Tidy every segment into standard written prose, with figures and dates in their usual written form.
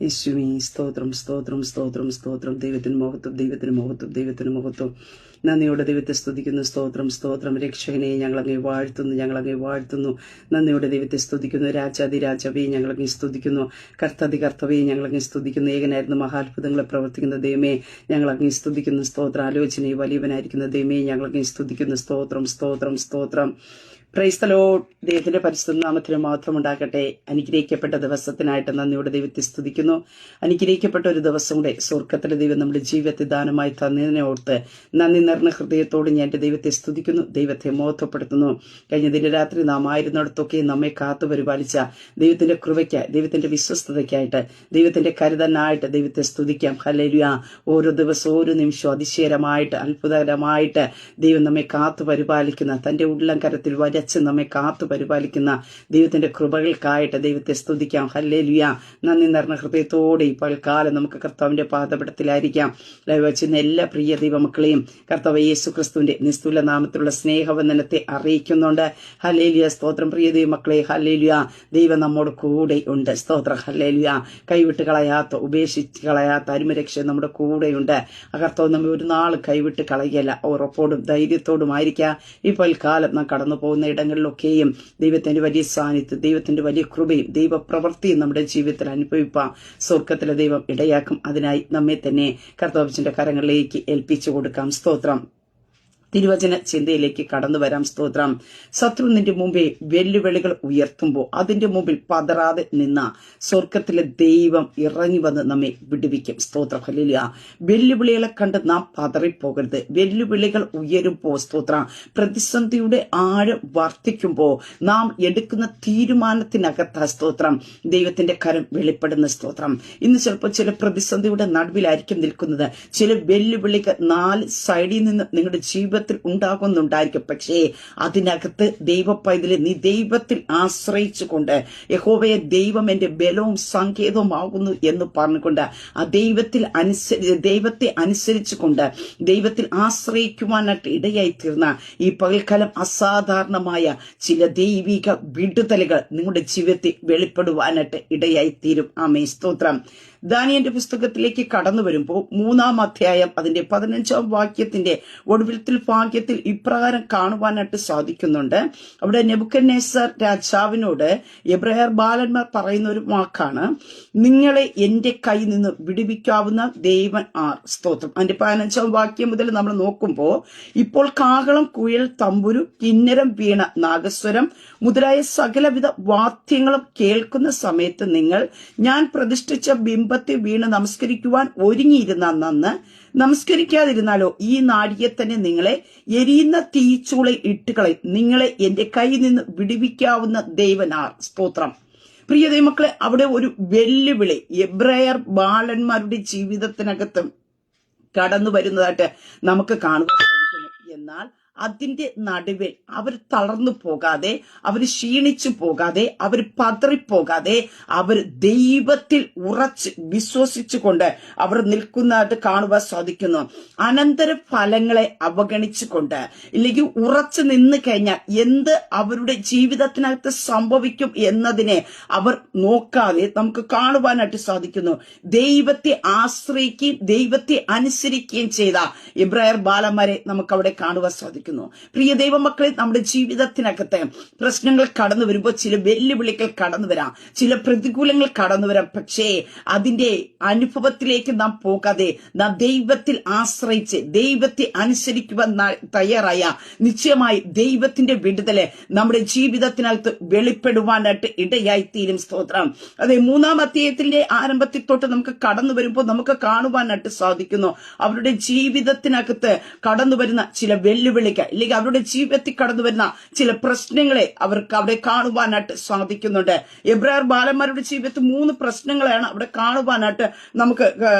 യേശുവേ സ്തോത്രം സ്തോത്രം സ്തോത്രം സ്തോത്രം. ദൈവത്തിന് മഹത്വം, ദൈവത്തിന് മഹത്വം, ദൈവത്തിന് മഹത്വം. നന്ദിയോടെ ദൈവത്തെ സ്തുതിക്കുന്നു. സ്തോത്രം സ്തോത്രം. രക്ഷകനെ ഞങ്ങളങ്ങേ വാഴ്ത്തുന്നു, ഞങ്ങളങ്ങേ വാഴ്ത്തുന്നു. നന്ദിയോടെ ദൈവത്തെ സ്തുതിക്കുന്നു. രാജാതിരാജവേ ഞങ്ങളങ്ങേ സ്തുതിക്കുന്നു. കർത്താതി കർത്തവേ ഞങ്ങളങ്ങേ സ്തുതിക്കുന്നു. ഏകനായിരുന്നു മഹാത്ഭുതങ്ങളെ പ്രവർത്തിക്കുന്ന ദൈവമേ ഞങ്ങളങ്ങേ സ്തുതിക്കുന്നു. സ്തോത്രം. ആലോചനയെ വലിയവനായിരിക്കുന്ന ദൈവമേ ഞങ്ങളങ്ങേ സ്തുതിക്കുന്നു. സ്തോത്രം സ്തോത്രം സ്തോത്രം. Praise the Lord. ദൈവത്തിന്റെ പരിശുദ്ധ നാമത്തിന് മാത്രം ഉണ്ടാകട്ടെ. അനുഗ്രഹിക്കപ്പെട്ട ദിവസത്തിനായിട്ട് നന്ദിയോടെ ദൈവത്തെ സ്തുതിക്കുന്നു. അനുഗ്രഹിക്കപ്പെട്ട ഒരു ദിവസം കൂടെ സ്വർഗത്തിലെ ദൈവം നമ്മുടെ ജീവിതത്തെ ദാനമായി തന്നതിനെ ഓർത്ത് നന്ദി നിറഞ്ഞ ഹൃദയത്തോട് ഞാൻ എന്റെ ദൈവത്തെ സ്തുതിക്കുന്നു, ദൈവത്തെ മഹത്വപ്പെടുത്തുന്നു. കഴിഞ്ഞ ദിനരാത്രി നാം ആയിരുന്നിടത്തൊക്കെ നമ്മെ കാത്തു പരിപാലിച്ച ദൈവത്തിന്റെ കൃപയ്ക്ക്, ദൈവത്തിന്റെ വിശ്വസ്തതയ്ക്കായിട്ട്, ദൈവത്തിന്റെ കരുതനായിട്ട് ദൈവത്തെ സ്തുതിക്കാം. ഹല്ലേലൂയ. ഓരോ ദിവസവും ഓരോ നിമിഷവും അതിശയകരമായിട്ട് അത്ഭുതകരമായിട്ട് ദൈവം നമ്മെ കാത്തു പരിപാലിക്കുന്ന, തന്റെ ഉള്ളം കരത്തിൽ വരച്ച് നമ്മെ കാത്തു പരിപാലിക്കുന്ന ദൈവത്തിന്റെ കൃപകൾക്കായിട്ട് ദൈവത്തെ സ്തുതിക്കാം. ഹല്ലേലൂയ. നന്ദി നിറഞ്ഞ ഹൃദയത്തോടെ ഇപ്പോൾ കാലം നമുക്ക് കർത്താവിന്റെ പാദപീഠത്തിലായിരിക്കാം. ലൈവച്ചിരുന്ന എല്ലാ പ്രിയ ദൈവമക്കളെയും കർത്താവ് യേശു ക്രിസ്തുവിന്റെ നിസ്തുല നാമത്തിലുള്ള സ്നേഹവന്ദനത്തെ അറിയിക്കുന്നുണ്ട്. ഹല്ലേലൂയ. സ്തോത്രം. പ്രിയ ദൈവമക്കളെ, ഹല്ലേലൂയ. ദൈവം നമ്മോട് കൂടെ ഉണ്ട്. സ്തോത്രം. ഹല്ലേലൂയ. കൈവിട്ട് കളയാത്ത, ഉപേക്ഷിച്ച് കളയാത്ത അരുമരക്ഷ നമ്മുടെ കൂടെയുണ്ട്. ആ കർത്താവ് നമ്മെ ഒരു നാൾ കൈവിട്ട് കളയുകയല്ല. ഉറപ്പോടും ധൈര്യത്തോടും ആയിരിക്കാം ഇപ്പോൾ കാലം നാം കടന്നു പോകുന്ന ഇടങ്ങളിലൊക്കെയും ദൈവത്തിന്റെ വലിയ സാന്നിധ്യം, ദൈവത്തിന്റെ വലിയ കൃപയും ദൈവപ്രവൃത്തിയും നമ്മുടെ ജീവിതത്തിൽ അനുഭവിപ്പാം സ്വർഗത്തിലെ ദൈവം ഇടയാക്കും. അതിനായി നമ്മെ തന്നെ കർത്താവിന്റെ കരങ്ങളിലേക്ക് ഏൽപ്പിച്ചു കൊടുക്കാം. സ്തോത്രം. തിരുവചന ചിന്തയിലേക്ക് കടന്നു വരാം. സ്തോത്രം. ശത്രു നിന്റെ മുമ്പേ വെല്ലുവിളികൾ ഉയർത്തുമ്പോൾ അതിന്റെ മുമ്പിൽ പതറാതെ നിന്ന സ്വർഗത്തിലെ ദൈവം ഇറങ്ങി വന്ന് നമ്മെ വിടുവിക്കും. സ്തോത്രം. ഹല്ലേലൂയ. വെല്ലുവിളികളെ കണ്ട് നാം പതറിപ്പോകരുത്. വെല്ലുവിളികൾ ഉയരുമ്പോൾ, സ്തോത്രം, പ്രതിസന്ധിയുടെ ആഴം വർദ്ധിക്കുമ്പോൾ നാം എടുക്കുന്ന തീരുമാനത്തിനകത്ത്, സ്തോത്രം, ദൈവത്തിന്റെ കരം വെളിപ്പെടുന്ന. സ്തോത്രം. ഇന്ന് ചിലപ്പോൾ ചില പ്രതിസന്ധിയുടെ നടുവിലായിരിക്കും നിൽക്കുന്നത്. ചില വെല്ലുവിളികൾ നാല് സൈഡിൽ നിന്ന് നിങ്ങളുടെ ജീവിതത്തിൽ ഉണ്ടാകുന്നുണ്ടായിരിക്കും. പക്ഷേ അതിനകത്ത് ദൈവപ്പൈതലെ നീ ദൈവത്തിൽ ആശ്രയിച്ചുകൊണ്ട്, യഹോവയെ ദൈവം എന്റെ ബലവും സങ്കേതവുമാകുന്നു എന്ന് പറഞ്ഞുകൊണ്ട് ആ ദൈവത്തെ അനുസരിച്ചുകൊണ്ട് ദൈവത്തിൽ ആശ്രയിക്കുവാനായിട്ട് ഇടയായി തീർന്ന ഈ പകൽക്കാലം അസാധാരണമായ ചില ദൈവിക വിടുതലുകൾ നിങ്ങളുടെ ജീവിതത്തിൽ വെളിപ്പെടുവാനായിട്ട് ഇടയായി തീരും. ആമേൻ. സ്തോത്രം. ദാനിയേലിന്റെ പുസ്തകത്തിലേക്ക് കടന്നു വരുമ്പോൾ 3-ാം അധ്യായം അതിന്റെ 15-ാം വാക്യത്തിന്റെ ഒടുവിലത്തിൽ ഭാഗ്യത്തിൽ ഇപ്രകാരം കാണുവാനായിട്ട് സാധിക്കുന്നുണ്ട്. അവിടെ നെബൂഖദ്നേസർ രാജാവിനോട് എബ്രായർ ബാലന്മാർ പറയുന്ന ഒരു വാക്കാണ്, നിങ്ങളെ എന്റെ കയ്യിൽ നിന്ന് വിടുവിക്കാവുന്ന ദൈവൻ ആർ. സ്തോത്രം. അതിന്റെ 15-ാം വാക്യം മുതൽ നമ്മൾ നോക്കുമ്പോൾ, ഇപ്പോൾ കാഹളം, കുഴൽ, തമ്പുരു, കിന്നരം, വീണ, നാഗസ്വരം മുതലായ സകലവിധ വാദ്യങ്ങളും കേൾക്കുന്ന സമയത്ത് നിങ്ങൾ ഞാൻ പ്രതിഷ്ഠിച്ച ബിംബത്തെ വീണ് നമസ്കരിക്കുവാൻ ഒരുങ്ങിയിരുന്ന നന്ന് നമസ്കരിക്കാതിരുന്നാലോ ഈ നാഴികയെ തന്നെ നിങ്ങളെ എരിയുന്ന തീച്ചൂളെ ഇട്ടുകളയും. നിങ്ങളെ എന്റെ കയ്യിൽ നിന്ന് വിടുവിക്കാവുന്ന ദൈവനാർ. സ്തോത്രം. പ്രിയ ദൈവമക്കളെ, അവിടെ ഒരു വെല്ലുവിളി എബ്രായർ ബാലന്മാരുടെ ജീവിതത്തിനകത്ത് കടന്നു വരുന്നതായിട്ട് നമുക്ക് കാണുവാൻ സാധിക്കുന്നു. എന്നാൽ അതിന്റെ നടുവിൽ അവർ തളർന്നു പോകാതെ, അവർ ക്ഷീണിച്ചു പോകാതെ, അവർ പതറിപ്പോകാതെ, അവർ ദൈവത്തിൽ ഉറച്ച് വിശ്വസിച്ചുകൊണ്ട് അവർ നിൽക്കുന്നതായിട്ട് കാണുവാൻ സാധിക്കുന്നു. അനന്തര ഫലങ്ങളെ അവഗണിച്ചുകൊണ്ട്, ഇല്ലെങ്കിൽ ഉറച്ചു നിന്ന് കഴിഞ്ഞാൽ എന്ത് അവരുടെ ജീവിതത്തിനകത്ത് സംഭവിക്കും എന്നതിനെ അവർ നോക്കാതെ നമുക്ക് കാണുവാനായിട്ട് സാധിക്കുന്നു. ദൈവത്തെ ആശ്രയിക്കുകയും ദൈവത്തെ അനുസരിക്കുകയും ചെയ്ത എബ്രായർ ബാലന്മാരെ നമുക്ക് അവിടെ കാണുവാൻ സാധിക്കും. പ്രിയ ദൈവമക്കളെ, നമ്മുടെ ജീവിതത്തിനകത്ത് പ്രശ്നങ്ങൾ കടന്നു വരുമ്പോൾ ചില വെല്ലുവിളികൾ കടന്നു വരാം, ചില പ്രതികൂലങ്ങൾ കടന്നു വരാം. പക്ഷേ അതിന്റെ അനുഭവത്തിലേക്ക് നാം പോകാതെ നാം ദൈവത്തിൽ ആശ്രയിച്ച് ദൈവത്തെ അനുസരിക്കുവാൻ തയ്യാറായ നിശ്ചയമായി ദൈവത്തിന്റെ വിടുതല് നമ്മുടെ ജീവിതത്തിനകത്ത് വെളിപ്പെടുവാനായിട്ട് ഇടയായി തീരും. സ്തോത്രം. അതെ, 3-ാം അധ്യായത്തിന്റെ ആരംഭത്തിൽ തൊട്ട് നമുക്ക് കടന്നു വരുമ്പോൾ നമുക്ക് കാണുവാനായിട്ട് സാധിക്കുന്നു അവരുടെ ജീവിതത്തിനകത്ത് കടന്നു വരുന്ന ചില വെല്ലുവിളികൾ, അല്ലെങ്കിൽ അവരുടെ ജീവിതത്തിൽ കടന്നു വരുന്ന ചില പ്രശ്നങ്ങളെ അവർക്ക് അവിടെ കാണുവാനായിട്ട് സാധിക്കുന്നുണ്ട്. എബ്രായർ ബാലന്മാരുടെ ജീവിതത്തിൽ 3 പ്രശ്നങ്ങളാണ് അവിടെ കാണുവാനായിട്ട് നമുക്ക്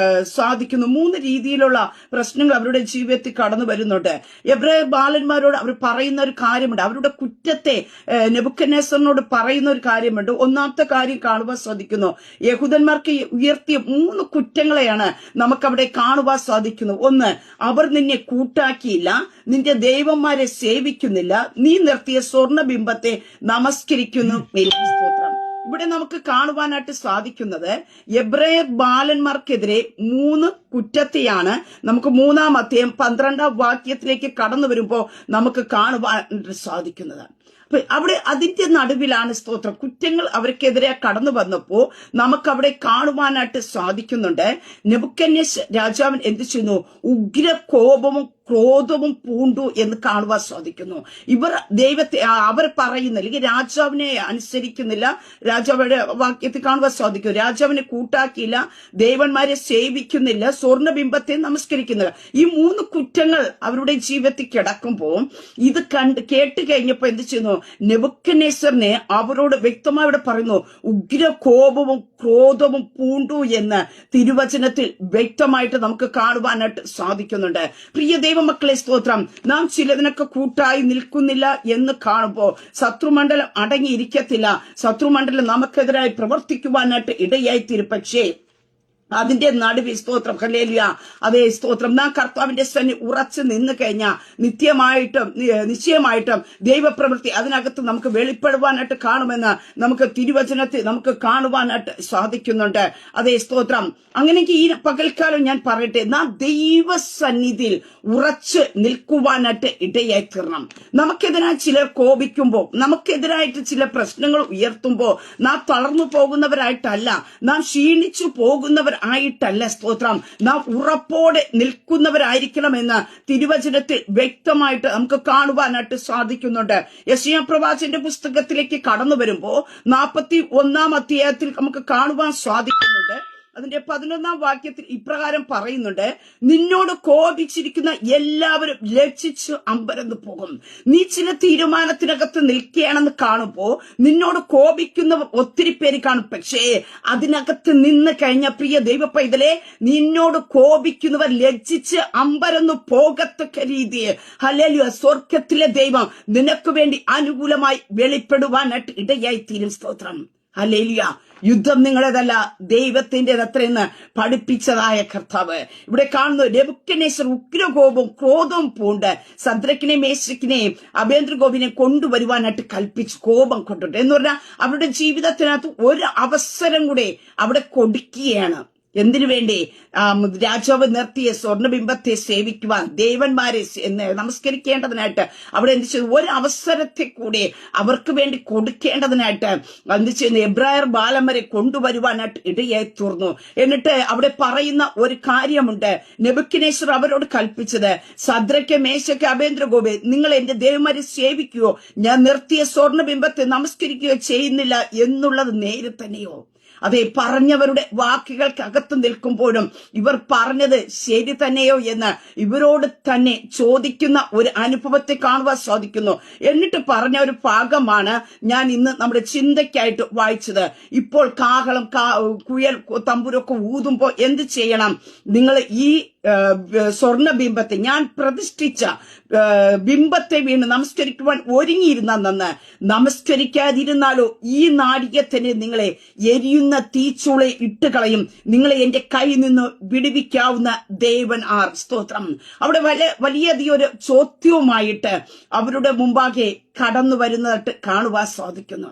സാധിക്കുന്നു. 3 രീതിയിലുള്ള പ്രശ്നങ്ങൾ അവരുടെ ജീവിതത്തിൽ കടന്നു വരുന്നുണ്ട്. എബ്രായർ ബാലന്മാരോട് അവർ പറയുന്ന ഒരു കാര്യമുണ്ട്, അവരുടെ കുറ്റത്തെ നെബൂഖദ്നേസറിനോട് പറയുന്ന ഒരു കാര്യമുണ്ട്. 1-ാമത്തെ കാര്യം കാണുവാൻ സാധിക്കുന്നു, യഹൂദന്മാർക്ക് ഉയർത്തിയ 3 കുറ്റങ്ങളെയാണ് നമുക്കവിടെ കാണുവാൻ സാധിക്കുന്നത്. 1, അവർ നിന്നെ കൂട്ടാക്കിയില്ല, നിന്റെ ദൈവന്മാരെ സേവിക്കുന്നില്ല, നീ നിർത്തിയ സ്വർണബിംബത്തെ നമസ്കരിക്കുന്നു. സ്തോത്രം. ഇവിടെ നമുക്ക് കാണുവാനായിട്ട് സാധിക്കുന്നത് എബ്രായർ ബാലന്മാർക്കെതിരെ 3 കുറ്റത്തെയാണ് നമുക്ക് 3-ാം അധ്യായം 12-ാം വാക്യത്തിലേക്ക് കടന്നു വരുമ്പോൾ നമുക്ക് കാണുവാനായിട്ട് സാധിക്കുന്നത്. അപ്പൊ അവിടെ അതിന്റെ നടുവിലാണ് സ്തോത്രം കുറ്റങ്ങൾ അവർക്കെതിരെ കടന്നു വന്നപ്പോ നമുക്ക് അവിടെ കാണുവാനായിട്ട് സാധിക്കുന്നുണ്ട്. നെബൂഖദ്നേസർ രാജാവൻ എന്ത് ചെയ്യുന്നു? ഉഗ്ര കോപവും ക്രോധവും പൂണ്ടു എന്ന് കാണുവാൻ സാധിക്കുന്നു. ഇവർ ദൈവത്തെ അവർ പറയുന്ന അല്ലെങ്കിൽ രാജാവിനെ അനുസരിക്കുന്നില്ല. രാജാവിടെ വാക്യത്തിൽ കാണുവാൻ സാധിക്കും. രാജാവിനെ കൂട്ടാക്കിയില്ല, ദേവന്മാരെ സേവിക്കുന്നില്ല, സ്വർണ്ണബിംബത്തെ നമസ്കരിക്കുന്നില്ല. ഈ 3 കുറ്റങ്ങൾ അവരുടെ ജീവിതത്തിൽ കിടക്കുമ്പോൾ ഇത് കേട്ട് കഴിഞ്ഞപ്പോ എന്ത് ചെയ്യുന്നു? നെബൂഖദ്നേസറിനെ അവരോട് വ്യക്തമായി പറയുന്നു, ഉഗ്ര കോപവും ക്രോധവും പൂണ്ടു എന്ന് തിരുവചനത്തിൽ വ്യക്തമായിട്ട് നമുക്ക് കാണുവാനായിട്ട് സാധിക്കുന്നുണ്ട്. പ്രിയ ദൈവമക്കളെ സ്തോത്രം, നാം ചിലതിനൊക്കെ കൂട്ടായി നിൽക്കുന്നില്ല എന്ന് കാണുമ്പോൾ ശത്രുമണ്ഡലം അടങ്ങിയിരിക്കത്തില്ല. ശത്രുമണ്ഡലം നമുക്കെതിരായി പ്രവർത്തിക്കുവാനായിട്ട് ഇടയായിത്തീരും. പക്ഷേ അതിന്റെ നടുവിൽ സ്തോത്രം ഹല്ലേലൂയ, അതേ സ്തോത്രം, നാം കർത്താവിന്റെ സന്നിധി ഉറച്ചു നിന്ന് കഴിഞ്ഞാൽ നിശ്ചയമായിട്ടും ദൈവപ്രവൃത്തി അതിനകത്ത് നമുക്ക് വെളിപ്പെടുവാനായിട്ട് കാണുമെന്ന് നമുക്ക് തിരുവചനത്തിൽ നമുക്ക് കാണുവാനായിട്ട് സാധിക്കുന്നുണ്ട്. അതേ സ്തോത്രം. അങ്ങനെയെങ്കിൽ ഈ പകൽക്കാലം ഞാൻ പറയട്ടെ, നാം ദൈവസന്നിധിയിൽ ഉറച്ച് നിൽക്കുവാനായിട്ട് ഇടയായി തീരണം. നമുക്കെതിരായി ചിലർ കോപിക്കുമ്പോൾ, നമുക്കെതിരായിട്ട് ചില പ്രശ്നങ്ങൾ ഉയർത്തുമ്പോൾ നാം തളർന്നു പോകുന്നവരായിട്ടല്ല, നാം ക്ഷീണിച്ചു പോകുന്നവരായിട്ടല്ല സ്തോത്രം, നാം ഉറപ്പോടെ നിൽക്കുന്നവരായിരിക്കണമെന്ന് തിരുവചനത്തിൽ വ്യക്തമായിട്ട് നമുക്ക് കാണുവാനായിട്ട് സാധിക്കുന്നുണ്ട്. യെശയ്യാ പ്രവാചകന്റെ പുസ്തകത്തിലേക്ക് കടന്നു വരുമ്പോൾ 41-ാം അധ്യായത്തിൽ നമുക്ക് കാണുവാൻ സാധിക്കുന്നുണ്ട്. അതിന്റെ 11-ാം വാക്യത്തിൽ ഇപ്രകാരം പറയുന്നുണ്ട്, നിന്നോട് കോപിച്ചിരിക്കുന്ന എല്ലാവരും ലജ്ജിച്ച് അമ്പരന്ന് പോകും. നീ ചില തീരുമാനത്തിനകത്ത് നിൽക്കുകയാണെന്ന് കാണുമ്പോൾ നിന്നോട് കോപിക്കുന്നവർ ഒത്തിരി പേര് കാണും. പക്ഷേ അതിനകത്ത് നിന്ന് കഴിഞ്ഞ പ്രിയ ദൈവ പൈതലേ, നിന്നോട് കോപിക്കുന്നവർ ലജ്ജിച്ച് അമ്പരന്ന് പോകത്തക്ക രീതിയിൽ ഹല്ലേലൂയ സ്വർഗത്തിലെ ദൈവം നിനക്ക് വേണ്ടി അനുകൂലമായി വെളിപ്പെടുവാനായിട്ട് ഇടയായി തീരും. സ്തോത്രം ഹല്ലേലൂയ. യുദ്ധം നിങ്ങളേതല്ല, ദൈവത്തിൻ്റെതത്രയെന്ന് പഠിപ്പിച്ചതായ കർത്താവ് ഇവിടെ കാണുന്നു. നെബൂഖദ്നേസർ ഉഗ്രകോപവും ക്രോധവും പൂണ്ട് ശദ്രക്കിനെയും മേശക്കിനെയും അബേദ്നെഗോവിനെ കൊണ്ടുവരുവാനായിട്ട് കൽപ്പിച്ചു. കോപം കൊണ്ടിട്ട് എന്ന് പറഞ്ഞാൽ അവരുടെ ജീവിതത്തിനകത്ത് ഒരു അവസരം കൂടെ അവിടെ കൊടുക്കുകയാണ്. എന്തിനു വേണ്ടി? രാജാവ് നിർത്തിയ സ്വർണ്ണബിംബത്തെ സേവിക്കുവാൻ, ദേവന്മാരെ നമസ്കരിക്കേണ്ടതിനായിട്ട് അവിടെ എന്ത് ചെയ്തു? ഒരു അവസരത്തെ കൂടി അവർക്ക് വേണ്ടി കൊടുക്കേണ്ടതിനായിട്ട് എന്ത് ചെയ്യുന്നു? എബ്രായർ ബാലന്മാരെ കൊണ്ടുവരുവാനായിട്ട് ഇടയായി തീർന്നു. എന്നിട്ട് അവിടെ പറയുന്ന ഒരു കാര്യമുണ്ട്. നെബൂഖദ്നേസർ അവരോട് കൽപ്പിച്ചത്, ശദ്രക്ക് മേശക്ക് അബേദ്നെഗോവേ, നിങ്ങൾ എന്റെ ദേവന്മാരെ സേവിക്കുകയോ ഞാൻ നിർത്തിയ സ്വർണ്ണബിംബത്തെ നമസ്കരിക്കുകയോ ചെയ്യുന്നില്ല എന്നുള്ളത് നേരെ തന്നെയോ? അതെ, പറഞ്ഞവരുടെ വാക്കുകൾക്കകത്ത് നിൽക്കുമ്പോഴും ഇവർ പറഞ്ഞത് ശരി തന്നെയോ എന്ന് ഇവരോട് തന്നെ ചോദിക്കുന്ന ഒരു അനുഭവത്തെ കാണുവാൻ സാധിക്കുന്നു. എന്നിട്ട് പറഞ്ഞ ഒരു ഭാഗമാണ് ഞാൻ ഇന്ന് നമ്മുടെ ചിന്തയ്ക്കായിട്ട് വായിച്ചത്. ഇപ്പോൾ കാഹളം, കുയൽ, തമ്പുരൊക്കെ ഊതുമ്പോൾ എന്ത് ചെയ്യണം? നിങ്ങൾ ഈ സ്വർണ്ണബിംബത്തെ, ഞാൻ പ്രതിഷ്ഠിച്ച ബിംബത്തെ വീണ് നമസ്കരിക്കുവാൻ ഒരുങ്ങിയിരുന്ന നന്ന്, നമസ്കരിക്കാതിരുന്നാലോ ഈ നാഴികത്തന്നെ നിങ്ങളെ എരിയുന്ന തീച്ചൂളെ ഇട്ടുകളയും, നിങ്ങളെ എന്റെ കയ്യിൽ നിന്ന് വിടുവിക്കാവുന്ന ദേവൻ ആർ? സ്തോത്രം. അവിടെ വലിയധികം ഒരു ചോദ്യവുമായിട്ട് അവരുടെ മുമ്പാകെ കടന്നു വരുന്നതായിട്ട് കാണുവാൻ സാധിക്കുന്നു.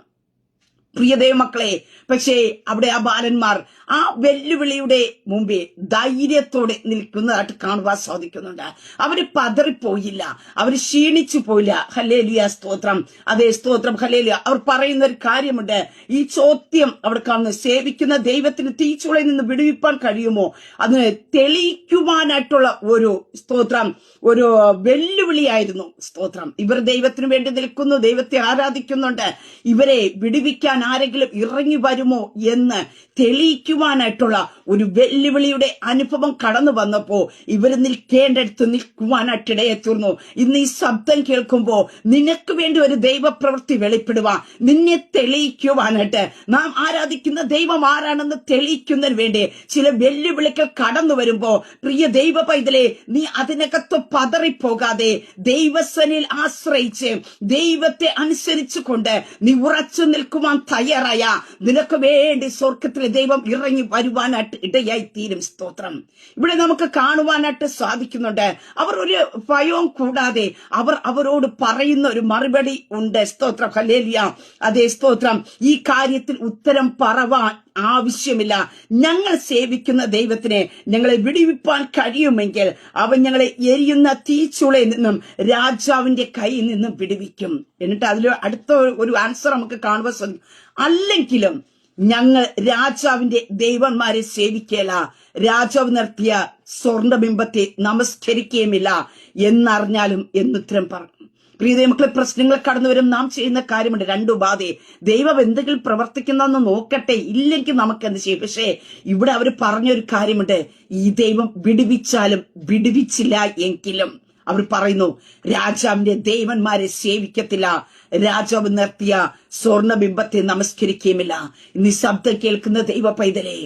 പ്രിയ ദൈവമക്കളെ, പക്ഷേ അവിടെ ആ ബാലന്മാർ ആ വെല്ലുവിളിയുടെ മുമ്പേ ധൈര്യത്തോടെ നിൽക്കുന്നതായിട്ട് കാണുവാൻ സാധിക്കുന്നുണ്ട്. അവര് പതറിപ്പോയില്ല, അവര് ക്ഷീണിച്ചു പോയില്ല. ഹല്ലേലൂയ, സ്തോത്രം. അതേ സ്തോത്രം, ഹല്ലേലൂയ. അവർ പറയുന്ന ഒരു കാര്യമുണ്ട്. ഈ ചോദ്യം അവിടെ കാണുന്നു, സേവിക്കുന്ന ദൈവത്തിന് തീച്ചുളയിൽ നിന്ന് വിടുവിപ്പാൻ കഴിയുമോ? അതിന് തെളിയിക്കുവാനായിട്ടുള്ള ഒരു സ്തോത്രം, ഒരു വെല്ലുവിളിയായിരുന്നു. സ്തോത്രം. ഇവർ ദൈവത്തിന് വേണ്ടി നിൽക്കുന്നു, ദൈവത്തെ ആരാധിക്കുന്നുണ്ട്. ഇവരെ വിടുവിക്കാൻ ആരെങ്കിലും ഇറങ്ങി വരുമോ എന്ന് തെളിയിക്കുവാനായിട്ടുള്ള ഒരു വെല്ലുവിളിയുടെ അനുഭവം കടന്നു വന്നപ്പോ ഇവർ നിൽക്കേണ്ടടുത്ത് നിൽക്കുവാനായിട്ടിടയെത്തുന്നു. ഇന്ന് ഈ ശബ്ദം കേൾക്കുമ്പോ നിനക്ക് വേണ്ടി ഒരു ദൈവപ്രവൃത്തി വെളിപ്പെടുവാൻ, നിന്നെ തെളിയിക്കുവാനായിട്ട്, നാം ആരാധിക്കുന്ന ദൈവം ആരാണെന്ന് തെളിയിക്കുന്നതിന് വേണ്ടി ചില വെല്ലുവിളികൾ കടന്നു വരുമ്പോ പ്രിയ ദൈവ പൈതലേ, നീ അതിനകത്ത് പതറിപ്പോകാതെ ദൈവസനിൽ ആശ്രയിച്ച് ദൈവത്തെ അനുസരിച്ചു കൊണ്ട് നീ ഉറച്ചു നിൽക്കുവാൻ തയ്യാറായ നിനക്ക് വേണ്ടി സ്വർഗത്തിലെ ദൈവം ഇറങ്ങി വരുവാനായിട്ട് ഇടയായി തീരും. സ്തോത്രം. ഇവിടെ നമുക്ക് കാണുവാനായിട്ട് സാധിക്കുന്നുണ്ട്. അവർ ഒരു ഭയവും കൂടാതെ അവരോട് പറയുന്ന ഒരു മറുപടി ഉണ്ട്. സ്തോത്രം. ഹല്ലേലൂയ. അതേ സ്തോത്രം. ഈ കാര്യത്തിൽ ഉത്തരം പറവാൻ ആവശ്യമില്ല. ഞങ്ങൾ സേവിക്കുന്ന ദൈവത്തിനെ ഞങ്ങളെ വിടുവിപ്പാൻ കഴിയുമെങ്കിൽ അവൻ ഞങ്ങളെ എരിയുന്ന തീച്ചുളയിൽ നിന്നും രാജാവിന്റെ കയ്യിൽ നിന്നും വിടുവിക്കും. എന്നിട്ട് അതിൽ അടുത്ത ഒരു ആൻസർ നമുക്ക് കാണുവാൻ സാധിക്കും. അല്ലെങ്കിലും ഞങ്ങൾ രാജാവിന്റെ ദൈവന്മാരെ സേവിക്കല, രാജാവ് നിർത്തിയ സ്വർണ്ണബിംബത്തെ നമസ്കരിക്കുകയുമില്ല എന്നറിഞ്ഞാലും എന്നുത്തരം പറഞ്ഞു. പ്രിയ മക്കളെ, പ്രശ്നങ്ങൾ കടന്നു വരും. നാം ചെയ്യുന്ന കാര്യമുണ്ട്. രണ്ടു ബാധയെ ദൈവം എന്തെങ്കിലും പ്രവർത്തിക്കുന്നെന്ന് നോക്കട്ടെ, ഇല്ലെങ്കിൽ നമുക്ക് എന്ത് ചെയ്യും. പക്ഷേ ഇവിടെ അവർ പറഞ്ഞൊരു കാര്യമുണ്ട്. ഈ ദൈവം വിടുവിച്ചാലും വിടുവിച്ചില്ല എങ്കിലും അവർ പറയുന്നു രാജാവിന്റെ ദേവന്മാരെ സേവിക്കത്തില്ല, രാജാവ് നിർത്തിയ സ്വർണ്ണബിംബത്തെ നമസ്കരിക്കുകയുമില്ല. ഇന്ന് ശബ്ദം കേൾക്കുന്ന ദൈവ പൈതലേ,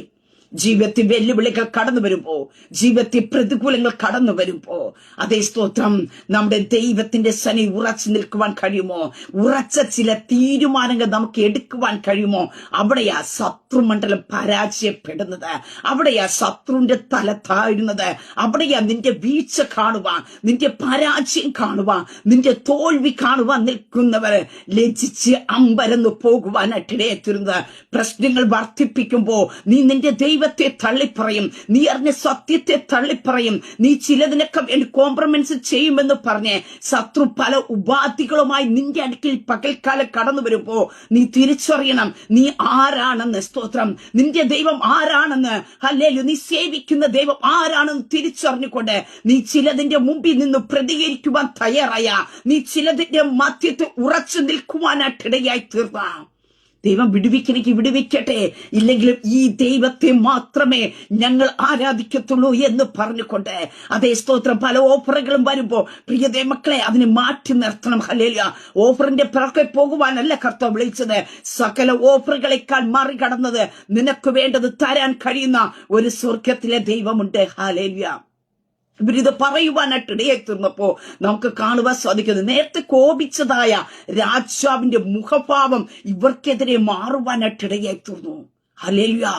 ജീവിതത്തിൽ വെല്ലുവിളികൾ കടന്നു വരുമ്പോ, ജീവിതത്തിൽ പ്രതികൂലങ്ങൾ കടന്നു വരുമ്പോ, അതേ സ്തോത്രം, നമ്മുടെ ദൈവത്തിന്റെ സനി ഉറച്ചു നിൽക്കുവാൻ കഴിയുമോ? ഉറച്ച ചില തീരുമാനങ്ങൾ നമുക്ക് എടുക്കുവാൻ കഴിയുമോ? അവിടെയാ ശത്രുമണ്ഡലം പരാജയപ്പെടുന്നത്, അവിടെയാ ശത്രുവിന്റെ തല താഴുന്നത്, അവിടെയാ നിന്റെ വീഴ്ച കാണുവാൻ, നിന്റെ പരാജയം കാണുവാൻ, നിന്റെ തോൽവി കാണുവാൻ നിൽക്കുന്നവർ ലജ്ജിച്ച് അമ്പരന്ന് പോകുവാനായിട്ടിടയെത്തുന്നത്. പ്രശ്നങ്ങൾ വർദ്ധിപ്പിക്കുമ്പോ നീ നിന്റെ ദൈവത്തെ തള്ളിപ്പറയും, നീ അറിഞ്ഞ സത്യത്തെ തള്ളിപ്പറയും, നീ ചിലതിനൊക്കെ വേണ്ടി കോംപ്രമൈസ് ചെയ്യുമെന്ന് പറഞ്ഞ് ശത്രു പല ഉപാധികളുമായി നിന്റെ അടുക്കിൽ പകൽക്കാലം കടന്നു വരുമ്പോ നീ തിരിച്ചറിയണം നീ ആരാണെന്ന്. സ്തോത്രം. നിന്റെ ദൈവം ആരാണെന്ന്, ഹല്ലേലൂയ, നീ സേവിക്കുന്ന ദൈവം ആരാണെന്ന് തിരിച്ചറിഞ്ഞുകൊണ്ട് നീ ചിലതിന്റെ മുമ്പിൽ നിന്ന് പ്രതികരിക്കുവാൻ തയ്യാറായ, നീ ചിലതിന്റെ മധ്യത്തിൽ ഉറച്ചു നിൽക്കുവാനായിട്ടിടയായി തീർന്ന. ദൈവം വിടുവിക്കണമെങ്കിൽ വിടുവിക്കട്ടെ, ഇല്ലെങ്കിലും ഈ ദൈവത്തെ മാത്രമേ ഞങ്ങൾ ആരാധിക്കത്തുള്ളൂ എന്ന് പറഞ്ഞുകൊണ്ട്, അതേ സ്തോത്രം, പല ഓഫറുകളും വരുമ്പോ പ്രിയ മക്കളെ അതിനെ മാറ്റി നിർത്തണം. ഹല്ലേലൂയ. ഓഫറിന്റെ പിറകെ പോകുവാനല്ല കർത്താവ് വിളിച്ചത്. സകല ഓഫറുകളെക്കാൾ മറികടന്നത് നിനക്ക് വേണ്ടത് തരാൻ കഴിയുന്ന ഒരു സ്വർഗത്തിലെ ദൈവമുണ്ട്. ഹല്ലേലൂയ. ഇവരിത് പറയുവാനായിട്ട് ഇടയായി തീർന്നപ്പോ നമുക്ക് കാണുവാൻ സാധിക്കുന്നത്, നേരത്തെ കോപിച്ചതായ രാജാവിന്റെ മുഖഭാവം ഇവർക്കെതിരെ മാറുവാനായിട്ട് ഇടയായി തീർന്നു. ഹല്ലേലൂയ.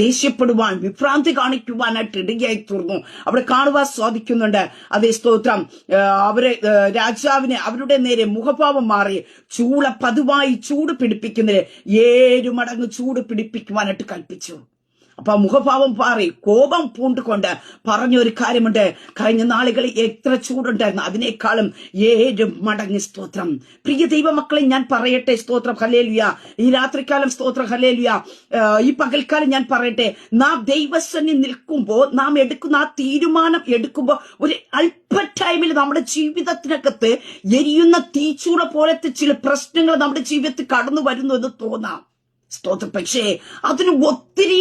ദേഷ്യപ്പെടുവാൻ, വിഭ്രാന്തി കാണിക്കുവാനായിട്ട് ഇടയായി തീർന്നു. അവിടെ കാണുവാൻ സാധിക്കുന്നുണ്ട്. അതേ സ്തോത്രം. രാജാവിന് അവരുടെ നേരെ മുഖഭാവം മാറി ചൂള പതിവായി ചൂട് പിടിപ്പിക്കുന്നതിന് 7 മടങ്ങ് ചൂട് പിടിപ്പിക്കുവാനായിട്ട് കൽപ്പിച്ചു. അപ്പൊ മുഖഭാവം പാറി കോപം പൂണ്ടുകൊണ്ട് പറഞ്ഞൊരു കാര്യമുണ്ട്. കഴിഞ്ഞ നാളുകളിൽ എത്ര ചൂടുണ്ടായിരുന്നു, അതിനേക്കാളും 7 മടങ്ങ്. സ്തോത്രം. പ്രിയ ദൈവമക്കളെ, ഞാൻ പറയട്ടെ, സ്തോത്രം, ഹല്ലേലൂയ, ഈ രാത്രികാലം സ്തോത്രം, ഹല്ലേലൂയ, ഈ പകൽക്കാലം ഞാൻ പറയട്ടെ, നാം ദൈവസന്നിധിയിൽ നിൽക്കുമ്പോൾ നാം എടുക്കുന്ന ആ തീരുമാനം എടുക്കുമ്പോൾ ഒരു അല്പ ടൈമിൽ നമ്മുടെ ജീവിതത്തിനകത്ത് എരിയുന്ന തീച്ചൂട പോലത്തെ ചില പ്രശ്നങ്ങൾ നമ്മുടെ ജീവിതത്തിൽ കടന്നു വരുന്നു എന്ന് തോന്നാം. സ്തോത്രം. പക്ഷേ അതിന് ഒത്തിരി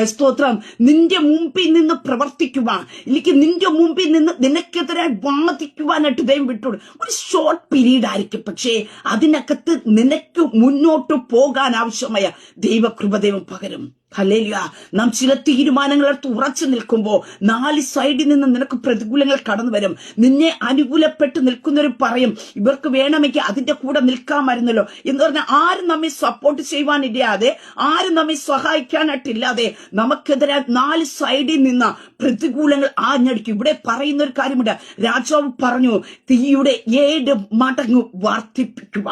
സ്തോത്രം നിന്റെ മുമ്പിൽ നിന്ന് പ്രവർത്തിക്കുവാൻ, എനിക്ക് നിന്റെ മുമ്പിൽ നിന്ന് നിനക്കെതിരെ വാദിക്കുവാനായിട്ട് ദൈവം വിട്ടോട്. ഒരു ഷോർട്ട് പീരീഡ് ആയിരിക്കും, പക്ഷേ അതിനകത്ത് നിനക്ക് മുന്നോട്ട് പോകാൻ ആവശ്യമായ ദൈവകൃപ ദൈവം പകരും. ഹല്ലേലൂയ. നാം ചില തീരുമാനങ്ങളെടുത്ത് ഉറച്ചു നിൽക്കുമ്പോ 4 സൈഡിൽ നിന്ന് നിനക്ക് പ്രതികൂലങ്ങൾ കടന്നു വരും. നിന്നെ അനുകൂലപ്പെട്ട് നിൽക്കുന്നവർ പറയും, ഇവർക്ക് വേണമെങ്കിൽ അതിന്റെ കൂടെ നിൽക്കാമായിരുന്നല്ലോ എന്ന് പറഞ്ഞാൽ, ആരും നമ്മെ സപ്പോർട്ട് ചെയ്യുവാനില്ലാതെ, ആരും നമ്മെ സഹായിക്കാനായിട്ടില്ലാതെ നമുക്കെതിരെ 4 സൈഡിൽ നിന്ന് പ്രതികൂലങ്ങൾ ആഞ്ഞടിക്കും. ഇവിടെ പറയുന്ന ഒരു കാര്യമുണ്ട്. രാജാവ് പറഞ്ഞു, തീയുടെ 7 മടങ്ങ് വർദ്ധിപ്പിക്കുക.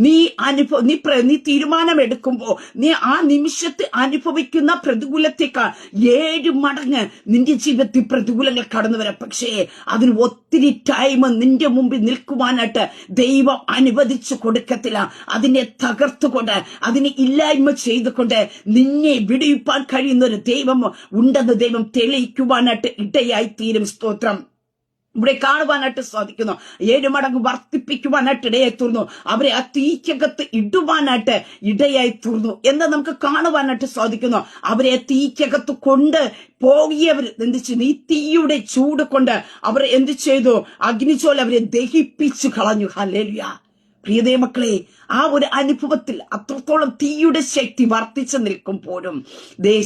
നീ തീരുമാനം എടുക്കുമ്പോ നീ ആ നിമിഷത്തെ അനുഭവിക്കുന്ന പ്രതികൂലത്തേക്കാൾ 7 മടങ്ങ് നിന്റെ ജീവിതത്തിൽ പ്രതികൂലങ്ങൾ കടന്നു വരാം. പക്ഷേ അതിന് ഒത്തിരി ടൈം നിന്റെ മുമ്പിൽ നിൽക്കുവാനായിട്ട് ദൈവം അനുവദിച്ചു കൊടുക്കത്തില്ല. അതിനെ തകർത്തുകൊണ്ട്, അതിനെ ഇല്ലായ്മ ചെയ്തുകൊണ്ട് നിന്നെ വിടുവിപ്പാൻ കഴിയുന്ന ഒരു ദൈവം ഉണ്ടെന്ന് ദൈവം തെളിയിക്കുവാനായിട്ട് ഇടയായി തീരും. സ്തോത്രം. ഇവിടെ കാണുവാനായിട്ട് സാധിക്കുന്നു. 7 മടങ്ങ് വർദ്ധിപ്പിക്കുവാനായിട്ട് ഇടയായി തീർന്നു. അവരെ ആ തീക്കകത്ത് ഇടുവാനായിട്ട് ഇടയായി തീർന്നു എന്ന് നമുക്ക് കാണുവാനായിട്ട് സാധിക്കുന്നു. അവരെ തീക്കകത്ത് കൊണ്ട് പോകിയവർ എന്ത് ചെയ്തു? ഈ തീയുടെ ചൂട് കൊണ്ട് അവർ എന്ത് ചെയ്തു? അഗ്നിച്ചോല അവരെ ദഹിപ്പിച്ചു കളഞ്ഞു. ഹല്ലേലൂയ. പ്രിയതേ മക്കളെ, ആ ഒരു അനുഭവത്തിൽ അത്രത്തോളം തീയുടെ ശക്തി വർദ്ധിച്ചു നിൽക്കുമ്പോഴും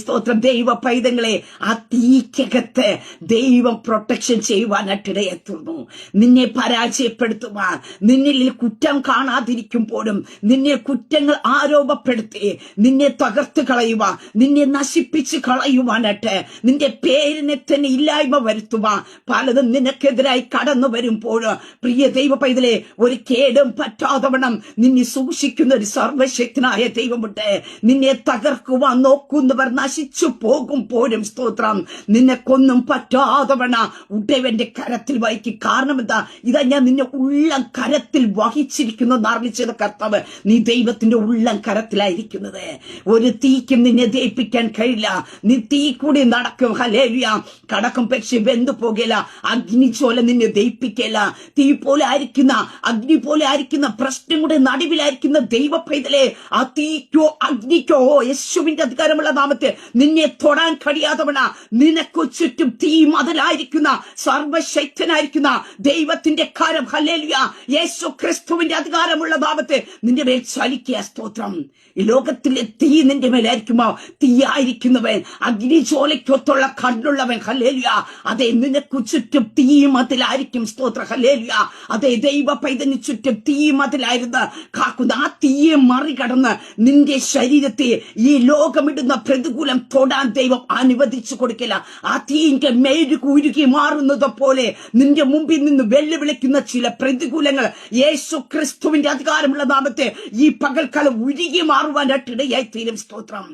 സ്തോത്രം ദൈവ പൈതങ്ങളെ ആ തീക്കകത്ത് ദൈവം പ്രൊട്ടക്ഷൻ ചെയ്യുവാനായിട്ടിടയെത്തുന്നു. നിന്നെ പരാജയപ്പെടുത്തുവാൻ, നിന്നിൽ കുറ്റം കാണാതിരിക്കുമ്പോഴും നിന്നെ കുറ്റങ്ങൾ ആരോപപ്പെടുത്തി നിന്നെ തകർത്ത് കളയുവാൻ, നിന്നെ നശിപ്പിച്ച് കളയുവാനായിട്ട്, നിന്റെ പേരിനെ തന്നെ ഇല്ലായ്മ വരുത്തുവാൻ പലതും നിനക്കെതിരായി കടന്നു വരുമ്പോൾ പ്രിയ ദൈവ പൈതലെ, ഒരു കേടും പറ്റാതവണ്ണം നിന്നെ സൂക്ഷിക്കുന്ന ഒരു സർവശക്തനായ ദൈവമുണ്ട്. നിന്നെ തകർക്കുവാൻ നോക്കുന്നവർ നശിച്ചു പോകുമ്പോഴും സ്തോത്രം നിനക്കൊന്നും പറ്റാതവണ്ണം ഉടയവന്റെ കരത്തിൽ വഹിക്കും. കാരണം എന്താ? ഇതാ ഞാൻ നിന്നെ ഉള്ളം കരത്തിൽ വഹിച്ചിരിക്കുന്നു എന്നറിയിച്ചത് കർത്താവ്. നീ ദൈവത്തിന്റെ ഉള്ളം കരത്തിലായിരിക്കുന്നത്. ഒരു തീക്കും നിന്നെ ദഹിപ്പിക്കാൻ കഴിയില്ല. നീ തീ കൂടി നടക്കും, ഹല്ലേലൂയ, കടക്കും, പക്ഷെ വെന്തു പോകില്ല. അഗ്നിച്ചോല നിന്നെ ദഹിപ്പിക്കില്ല. തീ പോലെ ആയിരിക്കുന്ന, അഗ്നി പോലെ ആയിരിക്കുന്ന, പ്രശ്നങ്ങളുടെ നടുവിലായിരിക്കുന്ന ദൈവ പൈതലെ, ആ തീക്കോ അഗ്നിക്കോ യേശുവിന്റെ അധികാരമുള്ള നാമത്തിൽ നിന്നെ തൊടാൻ കഴിയാത്തവണ നിനക്കു ചുറ്റും തീ മതിലായിരിക്കുന്ന സർവശക്തനായിരിക്കുന്ന ദൈവത്തിന്റെ കരം, ഹല്ലേലൂയ, യേശു ക്രിസ്തുവിന്റെ അധികാരമുള്ള നാമത്തിൽ നിന്റെ മേൽ ചലിക്കുക. സ്തോത്രം. ഈ ലോകത്തിലെ തീ നിന്റെ മേലായിരിക്കുമോ? തീയായിരിക്കുന്നവൻ, അഗ്നിചോലയ്ക്കൊത്തുള്ള കണ്ണുള്ളവൻ, ഹല്ലേലൂയ, അതെ നിനക്കു ചുറ്റും തീ മതിലായിരിക്കും. സ്തോത്ര, ഹല്ലേലൂയ, അതെ ദൈവ പൈതന് ചുറ്റും തീ മതിലായിരുന്നു കാക്കുന്ന ആ തീയെ മറികടന്ന് നിന്റെ ശരീരത്തെ ഈ ലോകമിടുന്ന പ്രതികൂലം തൊടാൻ ദൈവം അനുവദിച്ചു കൊടുക്കില്ല. ആ തീന്റെ മേലുകുരുകി മാറുന്നത് പോലെ നിന്റെ മുമ്പിൽ നിന്ന് വെല്ലുവിളിക്കുന്ന ചില പ്രതികൂലങ്ങൾ യേശു ക്രിസ്തുവിന്റെ അധികാരമുള്ള നാമത്തെ ഈ പകൽക്കാലം ഉരുകി മാറുവാനായിട്ട് ഇടയായി തീരും. സ്തോത്രം.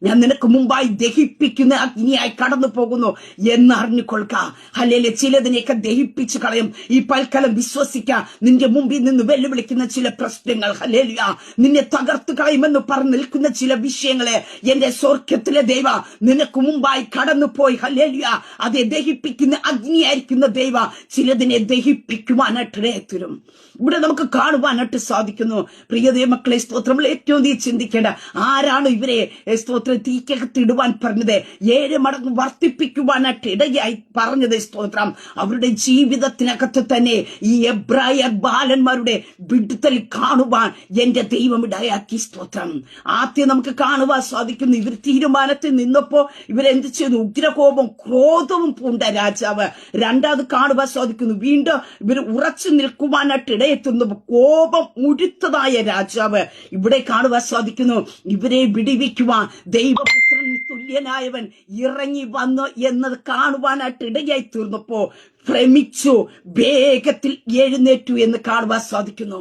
ഞാൻ നിനക്ക് മുമ്പായി ദഹിപ്പിക്കുന്ന അഗ്നിയായി കടന്നു പോകുന്നു എന്ന് അറിഞ്ഞുകൊള്ളുക. ഹല്ലേലൂയ. ചിലതിനെയൊക്കെ ദഹിപ്പിച്ചു കളയും. ഈ പൽക്കാലം വിശ്വസിക്കുക. നിന്റെ മുമ്പിൽ നിന്ന് വെല്ലുവിളിക്കുന്ന ചില പ്രശ്നങ്ങൾ, ഹല്ലേലൂയ, നിന്നെ തകർത്തു കളയുമെന്ന് പറഞ്ഞു നിൽക്കുന്ന ചില വിഷയങ്ങളെ എന്റെ സ്വർഗ്ഗത്തിലെ ദൈവ നിനക്ക് മുമ്പായി കടന്നു പോയി, ഹല്ലേലൂയ, അതെ ദഹിപ്പിക്കുന്ന അഗ്നിയായിരിക്കുന്ന ദൈവ ചിലതിനെ ദഹിപ്പിക്കുവാനായിട്ടിടയത്തരും. ഇവിടെ നമുക്ക് കാണുവാനായിട്ട് സാധിക്കുന്നു. പ്രിയ ദൈവമക്കളെ, സ്തോത്രങ്ങൾ ഏറ്റവും അധികം ചിന്തിക്കേണ്ട ആരാണ് ഇവരെ സ്തോത്ര തീക്കകത്തിടുവാൻ പറഞ്ഞത്, 7 മടങ്ങ് വർദ്ധിപ്പിക്കുവാനായിട്ട് ഇടയായി പറഞ്ഞത്. സ്തോത്രം. അവരുടെ ജീവിതത്തിനകത്ത് തന്നെ ഈ എബ്രായ ബാലന്മാരുടെ വിടുതൽ കാണുവാൻ എന്റെ ദൈവം ഇടയാക്കി. സ്തോത്രം. ആദ്യം നമുക്ക് കാണുവാൻ സാധിക്കുന്നു, ഇവർ തീരുമാനത്തിൽ നിന്നപ്പോ ഇവരെന്ത് ചെയ്തു? ഉഗ്രകോപം, ക്രോധവും പൂണ്ട രാജാവ്. രണ്ടാമത് കാണുവാൻ സാധിക്കുന്നു, വീണ്ടും ഇവർ ഉറച്ചു നിൽക്കുവാനായിട്ട് ഇടയെത്തുന്നു, കോപം മുഴുത്തതായ രാജാവ്. ഇവിടെ കാണുവാൻ സാധിക്കുന്നു, ഇവരെ വിടിവിക്കുവാൻ ദൈവപുത്രന് തുല്യനായവൻ ഇറങ്ങി വന്നു എന്നത് കാണുവാനായിട്ട് ഇടയായി തീർന്നപ്പോ ഭ്രമിച്ചു, വേഗത്തിൽ എഴുന്നേറ്റു എന്ന് കാണുവാൻ സാധിക്കുന്നു.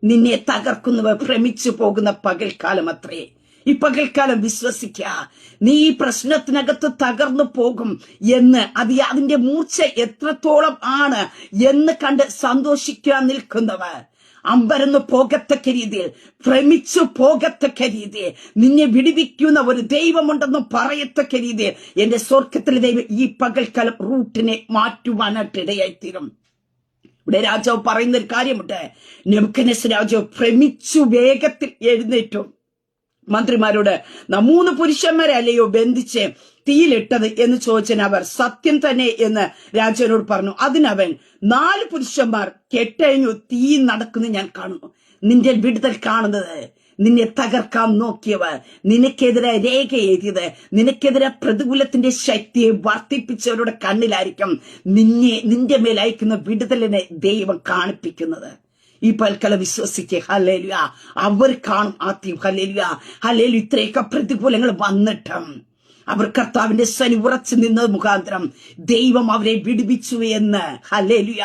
നിന്നെ തകർക്കുന്നവർ ഭ്രമിച്ചു പോകുന്ന പകൽക്കാലം അത്രേ. ഈ പകൽക്കാലം വിശ്വസിക്ക, നീ ഈ പ്രശ്നത്തിനകത്ത് തകർന്നു പോകും എന്ന്, അതിന്റെ മൂർച്ച എത്രത്തോളം ആണ് എന്ന് കണ്ട് സന്തോഷിക്കാൻ നിൽക്കുന്നവർ അമ്പരന്ന് പോകത്തക്ക രീതിയിൽ, ഭ്രമിച്ചു പോകത്തക്ക രീതിയിൽ, നിന്നെ വിടിവിക്കുന്ന ഒരു ദൈവമുണ്ടെന്ന് പറയത്തക്ക രീതിയിൽ എന്റെ സ്വർഗ്ഗത്തിലെ ദൈവം ഈ പകൽക്കാലം റൂട്ടിനെ മാറ്റുവാനായിട്ട് ഇടയായിത്തീരും. ഇവിടെ രാജാവ് പറയുന്ന ഒരു കാര്യമുണ്ട്. നെബൂഖദ്നേസർ രാജാവ് ഭ്രമിച്ചു വേഗത്തിൽ എഴുന്നേറ്റു. മന്ത്രിമാരോട്, 3 പുരുഷന്മാരെ അല്ലയോ ബന്ധിച്ച് തീയിലിട്ടത് എന്ന് ചോദിച്ചതിന് അവർ സത്യം തന്നെ എന്ന് രാജാവിനോട് പറഞ്ഞു. അതിനവൻ, 4 പുരുഷന്മാർ കെട്ടഴിഞ്ഞു തീ നടക്കുന്നത് ഞാൻ കാണുന്നു. നിന്റെ വിടുതൽ കാണുന്നത്, നിന്നെ തകർക്കാൻ നോക്കിയവർ, നിനക്കെതിരെ രേഖ എഴുതിയത്, നിനക്കെതിരെ പ്രതികൂലത്തിന്റെ ശക്തിയെ വർദ്ധിപ്പിച്ചവരുടെ കണ്ണിലായിരിക്കും നിന്റെ മേലയക്കുന്ന വിടുതലിനെ ദൈവം കാണിപ്പിക്കുന്നത്. ഈ പൽക്കല വിശ്വസിക്കുക. ഹല്ലേലൂയ. അവർ കാണും ആദ്യം. Hallelujah, hallelujah. ഇത്രയൊക്കെ പ്രതികൂലങ്ങൾ വന്നിട്ടും അവർ കർത്താവിന്റെ സനി ഉറച്ചു നിന്നത് മുഖാന്തരം ദൈവം അവരെ വിടുവിച്ചു എന്ന്, ഹല്ലേലൂയ,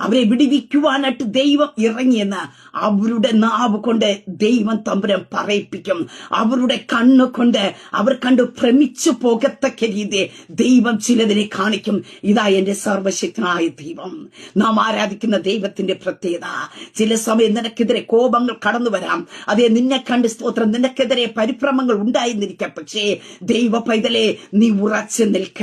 അവരെ വിടുവിക്കുവാനായിട്ട് ദൈവം ഇറങ്ങിയെന്ന് അവരുടെ നാവ് കൊണ്ട് ദൈവം തമ്പുരാൻ പറയിപ്പിക്കും. അവരുടെ കണ്ണുകൊണ്ട് അവർ കണ്ടു ഭ്രമിച്ചു പോകത്തക്ക രീതി ദൈവം ചിലതിനെ കാണിക്കും. ഇതാ എന്റെ സർവശക്തനായ ദൈവം, നാം ആരാധിക്കുന്ന ദൈവത്തിന്റെ പ്രത്യേകത. ചില സമയം നിനക്കെതിരെ കോപങ്ങൾ കടന്നു വരാം. അതേ, നിന്നെ കണ്ട് സ്തോത്രം, നിനക്കെതിരെ പരിഭ്രമങ്ങൾ ഉണ്ടായിരുന്നിരിക്കാം. പക്ഷേ ദൈവ പൈതൽ പൈതലെ നീ ഉറച്ചു നിൽക്ക.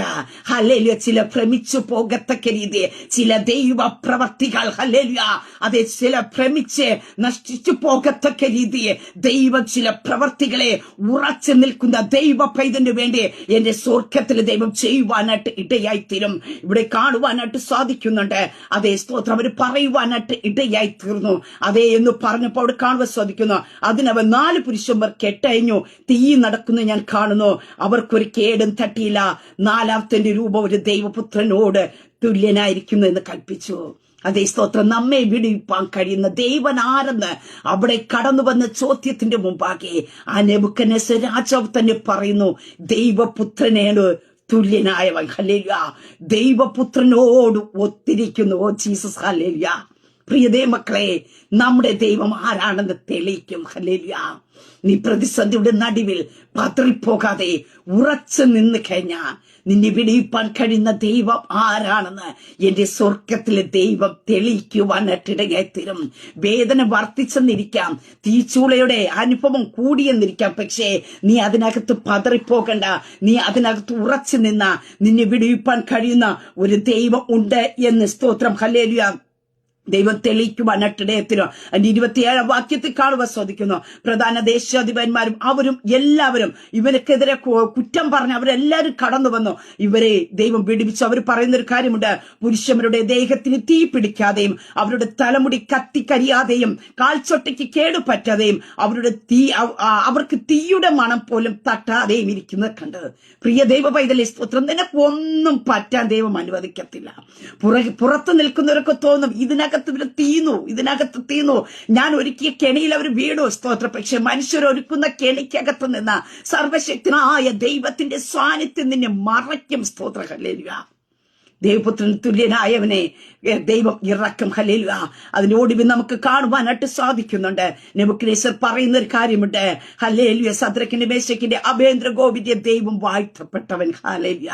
ഹല്ലേലൂയ. ചില ഭ്രമിച്ചു പോകത്തക്ക രീതി ചില ദൈവ പ്രവർത്തികൾ, ഹല്ലേലൂയ, അതെ, ചില ഭ്രമിച്ച് നശിച്ചു പോകത്തക്ക രീതി ദൈവം ചില പ്രവർത്തികളെ ഉറച്ചു നിൽക്കുന്ന ദൈവ പൈതലിന് വേണ്ടി എന്റെ സ്വർഗത്തിൽ ദൈവം ചെയ്യുവാനായിട്ട് ഇടയായിത്തീരും. ഇവിടെ കാണുവാനായിട്ട് സാധിക്കുന്നുണ്ട്. അതേ സ്തോത്രം, അവർ പറയുവാനായിട്ട് ഇടയായി തീർന്നു. അതേ എന്ന് പറഞ്ഞപ്പോൾ അവിടെ കാണുവാൻ സാധിക്കുന്നു. അതിനവർ 4 പുരുഷന്മാർ കെട്ടയഞ്ഞു തീ നടക്കുന്നു ഞാൻ കാണുന്നു. അവർക്കൊരു കേടും തട്ടിയില്ല. 4ാമത്തെ രൂപം ഒരു ദൈവപുത്രനോട് തുല്യനായിരിക്കുന്നു എന്ന് കൽപ്പിച്ചു. അതേ സ്തോത്രം, നമ്മെ വിടുവിപ്പാൻ കഴിയുന്ന ദൈവൻ ആരെന്ന് അവിടെ കടന്നു വന്ന ചോദ്യത്തിന്റെ മുമ്പാകെ ആ നെബൂഖദ്നേസർ രാജാവ് തന്നെ പറയുന്നു, ദൈവപുത്രനോട് തുല്യനായവൻ. ഹല്ലേലൂയ. ദൈവപുത്രനോട് ഒത്തിരിക്കുന്നു. Oh Jesus, hallelujah. പ്രിയതേ മക്കളെ, നമ്മുടെ ദൈവം ആരാണെന്ന് തെളിയിക്കും. ഹല്ലേലൂയ. നീ പ്രതിസന്ധിയുടെ നടുവിൽ പതറിപ്പോകാതെ ഉറച്ചു നിന്ന് കഴിഞ്ഞാൽ നിന്നെ വിടിയിപ്പാൻ കഴിയുന്ന ദൈവം ആരാണെന്ന് എന്റെ സ്വർഗത്തിലെ ദൈവം തെളിയിക്കുവാനായിട്ടിടയായിത്തീരും. വേദന വർദ്ധിച്ചെന്നിരിക്കാം, തീച്ചൂളയുടെ അനുഭവം കൂടിയെന്നിരിക്കാം. പക്ഷേ നീ അതിനകത്ത് പതറിപ്പോകണ്ട. നീ അതിനകത്ത് ഉറച്ചു നിന്ന നിന്നെ വിടിയിപ്പാൻ കഴിയുന്ന ഒരു ദൈവം ഉണ്ട് എന്ന് സ്തോത്രം, ഹല്ലേലൂയ, ദൈവം തെളിയിക്കുവാനായിട്ടിടയത്തിനോ. അതിന്റെ 27ാം വാക്യത്തിൽ കാണുവാൻ സാധിക്കുന്നു. പ്രധാന ദേശാധിപന്മാരും അവരും എല്ലാവരും ഇവനക്കെതിരെ കുറ്റം പറഞ്ഞ് അവരെല്ലാവരും കടന്നു വന്നു. ഇവരെ ദൈവം വിടുവിച്ചു. അവർ പറയുന്നൊരു കാര്യമുണ്ട്, പുരുഷന്മാരുടെ ദേഹത്തിന് തീ പിടിക്കാതെയും അവരുടെ തലമുടി കത്തിക്കരിയാതെയും കാൽച്ചൊട്ടയ്ക്ക് കേടുപറ്റാതെയും അവർക്ക് തീയുടെ മണം പോലും തട്ടാതെയും ഇരിക്കുന്നത് കണ്ടത്. പ്രിയ ദൈവ പൈതലേ സ്തോത്രം, നിനക്ക് ഒന്നും പറ്റാൻ ദൈവം അനുവദിക്കത്തില്ല. പുറത്ത് നിൽക്കുന്നവരൊക്കെ തോന്നും ഇതിനകത്ത് തീന്നു, ഞാൻ ഒരുക്കിയ കെണിയിൽ അവർ വീണു. സ്തോത്രം. പക്ഷെ മനുഷ്യർ ഒരുക്കുന്ന കെണിക്കകത്ത് നിന്ന് സർവശക്തനായ ദൈവത്തിന്റെ സാന്നിധ്യം നിന്നെ മറയ്ക്കും. സ്തോത്രം. ഹല്ലേലൂയ. ദൈവപുത്രൻ തുല്യനായവനെ ദൈവം ഇറക്കും. ഹല്ലേലൂയ. അതിനോട് നമുക്ക് കാണുവാനായിട്ട് സാധിക്കുന്നുണ്ട്. നെബൂഖദ്നേസർ പറയുന്ന ഒരു കാര്യമുണ്ട്. ഹല്ലേലൂയ. സദ്രക്കിന്റെ മേശക്കിന്റെ അഭേന്ദ്ര ഗോവിന്റെ ദൈവം വാഴ്ത്തപ്പെട്ടവൻ. ഹല്ലേലൂയ.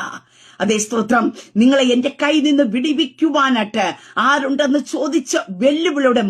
അതേ സ്തോത്രം, നിങ്ങളെ എന്റെ കയ്യിൽ നിന്ന് വിടിവിക്കുവാനായിട്ട് ആരുണ്ടെന്ന് ചോദിച്ച വെല്ലുവിളിയുടെ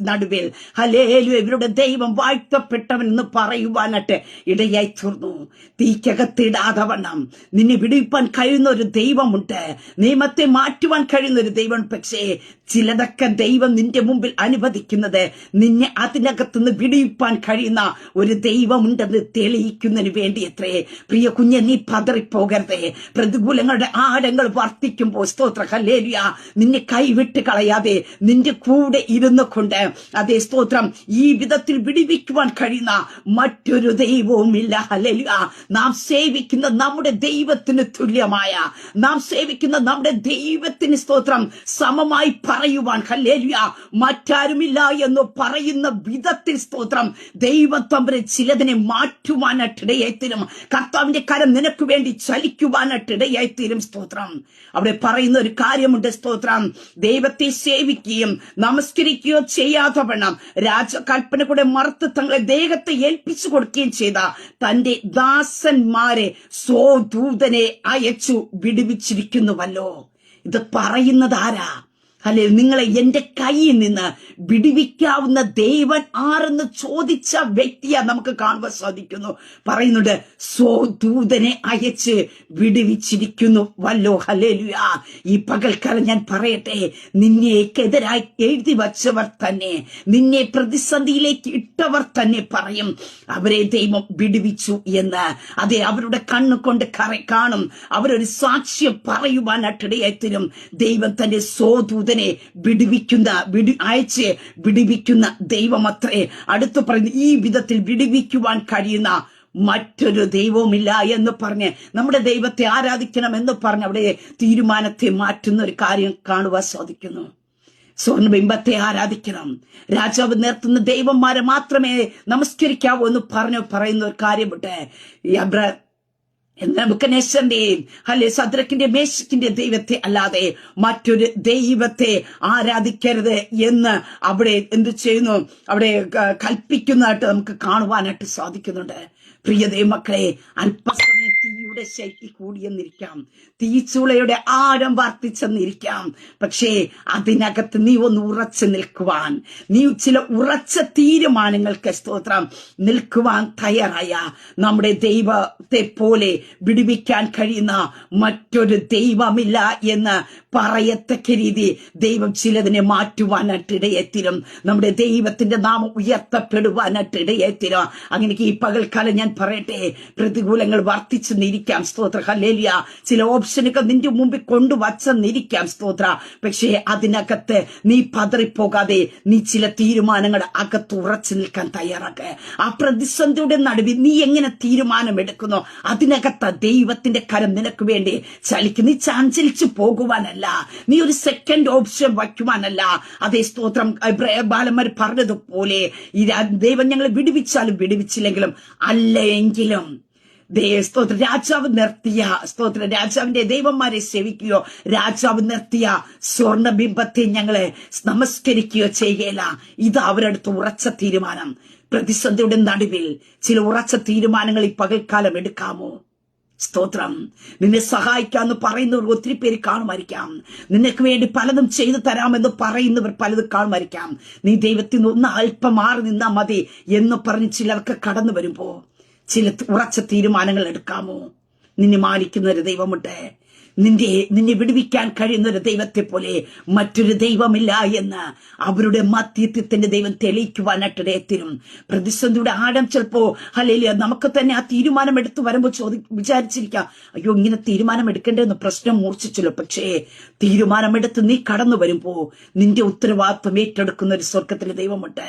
നടുവിൽ ഹല്ലേലൂയ ഇവരുടെ ദൈവം വാഴ്ത്തപ്പെട്ടവൻ എന്ന് പറയുവാനായിട്ട് ഇടയായി തീർന്നു. തീക്കകത്തിടാതെ വണ്ണം നിന്നെ വിടിവിപ്പാൻ കഴിയുന്ന ഒരു ദൈവമുണ്ട്. നിയമത്തെ മാറ്റുവാൻ കഴിയുന്ന ഒരു ദൈവം. പക്ഷേ ചിലതൊക്കെ ദൈവം നിന്റെ മുമ്പിൽ അനുവദിക്കുന്നത് നിന്നെ അതിനകത്തുനിന്ന് വിടിവിപ്പാൻ കഴിയുന്ന ഒരു ദൈവമുണ്ടെന്ന് തെളിയിക്കുന്നതിന് വേണ്ടി എത്രേ. പ്രിയ കുഞ്ഞെ, നീ പതറിപ്പോകരുതേ. പ്രതികൂലങ്ങളുടെ ആഴങ്ങൾ വർദ്ധിക്കുമ്പോൾ സ്തോത്ര, ഹല്ലേലൂയ, നിന്നെ കൈവിട്ട് കളയാതെ നിന്റെ കൂടെ ഇരുന്നു കൊണ്ട് അതേ സ്തോത്രം ഈ വിധത്തിൽ വിടിവിക്കുവാൻ കഴിയുന്ന മറ്റൊരു ദൈവവുമില്ല. ഹല്ലേലൂയ. നാം സേവിക്കുന്ന നമ്മുടെ ദൈവത്തിന് തുല്യമായ, നാം സേവിക്കുന്ന നമ്മുടെ ദൈവത്തിന് സ്തോത്രം സമമായി പറയുവാൻ ഹല്ലേലൂയ മറ്റാരുമില്ല എന്ന് പറയുന്ന വിധത്തിൽ സ്തോത്രം ദൈവം തമ്പുരാൻ ചിലതിനെ മാറ്റുവാനായിട്ടിടയായിത്തീരും. കർത്താവിന്റെ കരം നിനക്ക് വേണ്ടി ചലിക്കുവാനായിട്ടിടയായിത്തീരും. സ്തോത്രം. അവിടെ പറയുന്ന ഒരു കാര്യമുണ്ട്. സ്തോത്രം. ദൈവത്തെ സേവിക്കുകയും നമസ്കരിക്കുകയോ ചെയ്യാതെ വണ്ണം രാജകൽപ്പന കൂടെ മറുത്ത് തങ്ങളെ ദേഹത്തെ ഏൽപ്പിച്ചു കൊടുക്കുകയും ചെയ്ത തന്റെ ദാസന്മാരെ സ്വദൂതനെ അയച്ചു വിടുവിച്ചിരിക്കുന്നുവല്ലോ. ഇത് പറയുന്നത് ആരാ? അല്ലെ, നിങ്ങളെ എന്റെ കയ്യിൽ നിന്ന് വിടുവിക്കാവുന്ന ദേവൻ ആരെന്ന് ചോദിച്ച വ്യക്തിയെ നമുക്ക് കാണുവാൻ സാധിക്കുന്നു. പറയുന്നുണ്ട്, സ്വദൂതനെ അയച്ച് വിടുവിച്ചിരിക്കുന്നു വല്ലോ. ഹല്ലേലൂയ. ഈ പകൽക്കാലം ഞാൻ പറയട്ടെ, നിന്നെക്കെതിരായി എഴുതി വച്ചവർ തന്നെ, നിന്നെ പ്രതിസന്ധിയിലേക്ക് ഇട്ടവർ തന്നെ പറയും അവരെ ദൈവം വിടുവിച്ചു എന്ന്. അതെ, അവരുടെ കണ്ണുകൊണ്ട് കാണും. അവരൊരു സാക്ഷ്യം പറയുവാനായിട്ടിടയായിത്തീരും. ദൈവം തന്റെ സ്വദൂതനെ അയച്ച് വിടുവിക്കുന്ന ദൈവമത്രേ. അടുത്ത് പറയുന്നു, ഈ വിധത്തിൽ വിടുവിക്കുവാൻ കഴിയുന്ന മറ്റൊരു ദൈവവുമില്ല എന്ന് പറഞ്ഞ് നമ്മുടെ ദൈവത്തെ ആരാധിക്കണം എന്ന് പറഞ്ഞ് അവിടെ തീരുമാനത്തെ മാറ്റുന്ന ഒരു കാര്യം കാണുവാൻ സാധിക്കുന്നു. സ്വർണ്ണബിംബത്തെ ആരാധിക്കണം, രാജാവ് നിർത്തുന്ന ദൈവന്മാരെ മാത്രമേ നമസ്കരിക്കാവൂ എന്ന് പറയുന്ന ഒരു കാര്യമുണ്ട്. നെബൂഖദ്നേസറിന്റെയും അല്ലെ സദ്രക്കിന്റെ മേശക്കിന്റെ ദൈവത്തെ അല്ലാതെ മറ്റൊരു ദൈവത്തെ ആരാധിക്കരുത് എന്ന് അവിടെ എന്ത് ചെയ്യുന്നു, അവിടെ കൽപ്പിക്കുന്നതായിട്ട് നമുക്ക് കാണുവാനായിട്ട് സാധിക്കുന്നുണ്ട്. പ്രിയ ദൈവമക്കളെ, അല്പസമയം തീ തീയുടെ ശക്തി കൂടിയെന്നിരിക്കാം, തീച്ചൂളയുടെ ആഴം വർദ്ധിച്ചെന്നിരിക്കാം. പക്ഷേ അതിനകത്ത് നീ ഒന്ന് ഉറച്ചു നിൽക്കുവാൻ, നീ ചില ഉറച്ച തീരുമാനങ്ങൾക്ക് സ്തോത്രം നിൽക്കുവാൻ തയ്യാറായ നമ്മുടെ ദൈവത്തെ പോലെ വിടുവിക്കാൻ കഴിയുന്ന മറ്റൊരു ദൈവമില്ല എന്ന് പറയത്തക്ക രീതി ദൈവം ചിലതിനെ മാറ്റുവാനായിട്ട് ഇടയെത്തിരും. നമ്മുടെ ദൈവത്തിന്റെ നാമം ഉയർത്തപ്പെടുവാനായിട്ട് ഇടയെത്തിരും. അങ്ങനെ ഈ പകൽക്കാലം ഞാൻ പറയട്ടെ, പ്രതികൂലങ്ങൾ വർദ്ധിച്ചെന്നിരിക്കാം സ്തോത്ര, ഹല്ലേലൂയ. ചില ഓപ്ഷനുകൾ നിന്റെ മുമ്പിൽ കൊണ്ടുവച്ചെന്നിരിക്കാം സ്തോത്ര. പക്ഷേ അതിനകത്ത് നീ പതറിപ്പോകാതെ നീ ചില തീരുമാനങ്ങളുടെ അകത്ത് ഉറച്ചു നിൽക്കാൻ തയ്യാറാക്കുക. ആ പ്രതിസന്ധിയുടെ നടുവിൽ നീ എങ്ങനെ തീരുമാനമെടുക്കുന്നു അതിനകത്ത് ദൈവത്തിന്റെ കരം നിനക്ക് വേണ്ടി ചലിക്കും. നീ ചാഞ്ചലിച്ചു പോകുവാനല്ല, നീ ഒരു സെക്കൻഡ് ഓപ്ഷൻ വയ്ക്കുവാനല്ല. അതേ സ്തോത്രം, ബാലന്മാർ പറഞ്ഞതുപോലെ ഈ ദൈവം ഞങ്ങളെ വിടുവിച്ചാലും വിടുവിച്ചില്ലെങ്കിലും അല്ല എങ്കിലും സ്തോത്ര രാജാവ് നിർത്തിയ സ്തോത്ര രാജാവിന്റെ ദൈവന്മാരെ സേവിക്കുകയോ രാജാവ് നിർത്തിയ സ്വർണബിംബത്തെ ഞങ്ങളെ നമസ്കരിക്കുകയോ ചെയ്യുകയില്ല. ഇത് അവരടുത്ത് ഉറച്ച തീരുമാനം. പ്രതിസന്ധിയുടെ നടുവിൽ ചില ഉറച്ച തീരുമാനങ്ങൾ ഈ പകൽക്കാലം എടുക്കാമോ? സ്തോത്രം. നിന്നെ സഹായിക്കാമെന്ന് പറയുന്നവർ ഒത്തിരി പേര് കാണുമായിരിക്കാം, നിനക്ക് വേണ്ടി പലതും ചെയ്തു തരാമെന്ന് പറയുന്നവർ പലതും കാണുമായിരിക്കാം. നീ ദൈവത്തിൽ നിന്ന് ഒന്ന് അല്പം മാറി നിന്നാ മതി എന്ന് പറഞ്ഞ് ചിലർക്ക് കടന്നു വരുമ്പോ ചില ഉറച്ച തീരുമാനങ്ങൾ എടുക്കാമോ? നിന്നെ മാനിക്കുന്ന ഒരു ദൈവമുണ്ട്. നിന്നെ വിടുവിക്കാൻ കഴിയുന്ന ഒരു ദൈവത്തെ പോലെ മറ്റൊരു ദൈവമില്ല എന്ന് അവരുടെ മധ്യത്വത്തിന്റെ ദൈവം തെളിയിക്കുവാനായിട്ട് ഇടയത്തിരും. പ്രതിസന്ധിയുടെ ആഴം ചിലപ്പോ ഹല്ലേലൂയ നമുക്ക് തന്നെ ആ തീരുമാനം എടുത്തു വരുമ്പോൾ വിചാരിച്ചിരിക്കാം, അയ്യോ ഇങ്ങനെ തീരുമാനം എടുക്കേണ്ടെന്ന് പ്രശ്നം മൂർച്ഛിച്ചല്ലോ. പക്ഷേ തീരുമാനമെടുത്ത് നീ കടന്നു വരുമ്പോ നിന്റെ ഉത്തരവാദിത്വം ഏറ്റെടുക്കുന്ന ഒരു സ്വർഗത്തിലെ ദൈവമുണ്ട്.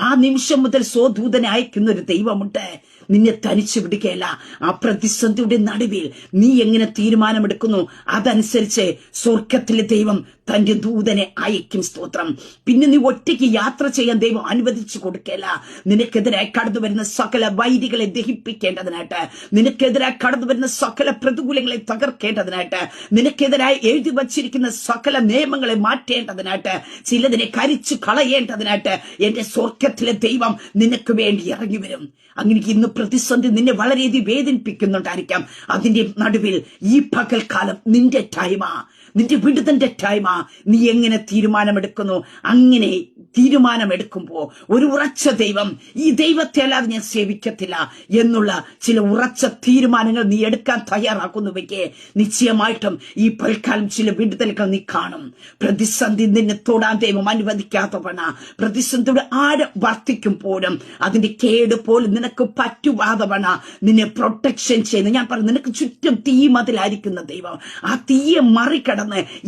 ആ നിമിഷം മുതൽ സ്വദൂതനെ അയക്കുന്ന ഒരു ദൈവമുണ്ട്. നിന്നെ തനിച്ചു വിടുകയല്ല. ആ പ്രതിസന്ധിയുടെ നടുവിൽ നീ എങ്ങനെ തീരുമാനമെടുക്കുന്നു അതനുസരിച്ച് സ്വർഗത്തിലെ ദൈവം തന്റെ ദൂതനെ അയക്കും. സ്തോത്രം. പിന്നെ നീ ഒറ്റയ്ക്ക് യാത്ര ചെയ്യാൻ ദൈവം അനുവദിച്ചു കൊടുക്കല. നിനക്കെതിരായി കടന്നു വരുന്ന സകല വൈരികളെ ദഹിപ്പിക്കേണ്ടതിനായിട്ട്, നിനക്കെതിരായി കടന്നു വരുന്ന സകല പ്രതികൂലങ്ങളെ തകർക്കേണ്ടതിനായിട്ട്, നിനക്കെതിരായി എഴുതി വച്ചിരിക്കുന്ന സകല നിയമങ്ങളെ മാറ്റേണ്ടതിനായിട്ട്, ചിലതിനെ കരിച്ചു കളയേണ്ടതിനായിട്ട് എന്റെ സ്വർഗത്തിലെ ദൈവം നിനക്ക് വേണ്ടി ഇറങ്ങി വരും. അങ്ങനെ ഇന്ന് പ്രതിസന്ധി നിന്നെ വളരെയധികം വേദനിപ്പിക്കുന്നുണ്ടായിരിക്കാം. അതിന്റെ നടുവിൽ ഈ പകൽക്കാലം നിന്റെ ടൈമാ, നിന്റെ വിടുതന്റെ ടൈമാ. നീ എങ്ങനെ തീരുമാനമെടുക്കുന്നു? അങ്ങനെ തീരുമാനമെടുക്കുമ്പോ ഒരു ഉറച്ച ദൈവം, ഈ ദൈവത്തെ അല്ലാതെ ഞാൻ സേവിക്കത്തില്ല എന്നുള്ള ചില ഉറച്ച തീരുമാനങ്ങൾ നീ എടുക്കാൻ തയ്യാറാക്കുന്നുവെങ്കിൽ നിശ്ചയമായിട്ടും ഈ പൽക്കാലം ചില വിടുതലുകൾ നീ കാണും. പ്രതിസന്ധി നിന്നെ തൊടാൻ ദൈവം അനുവദിക്കാത്തവണ, പ്രതിസന്ധിയുടെ ആഴം വർദ്ധിക്കുമ്പോഴും അതിന്റെ കേട് പോലും നിനക്ക് പറ്റുവാതവണ നിന്നെ പ്രൊട്ടക്ഷൻ ചെയ്യുന്നു. ഞാൻ പറഞ്ഞു, നിനക്ക് ചുറ്റും തീ മതിലായിരിക്കുന്ന ദൈവം. ആ തീയെ മറികടന്ന്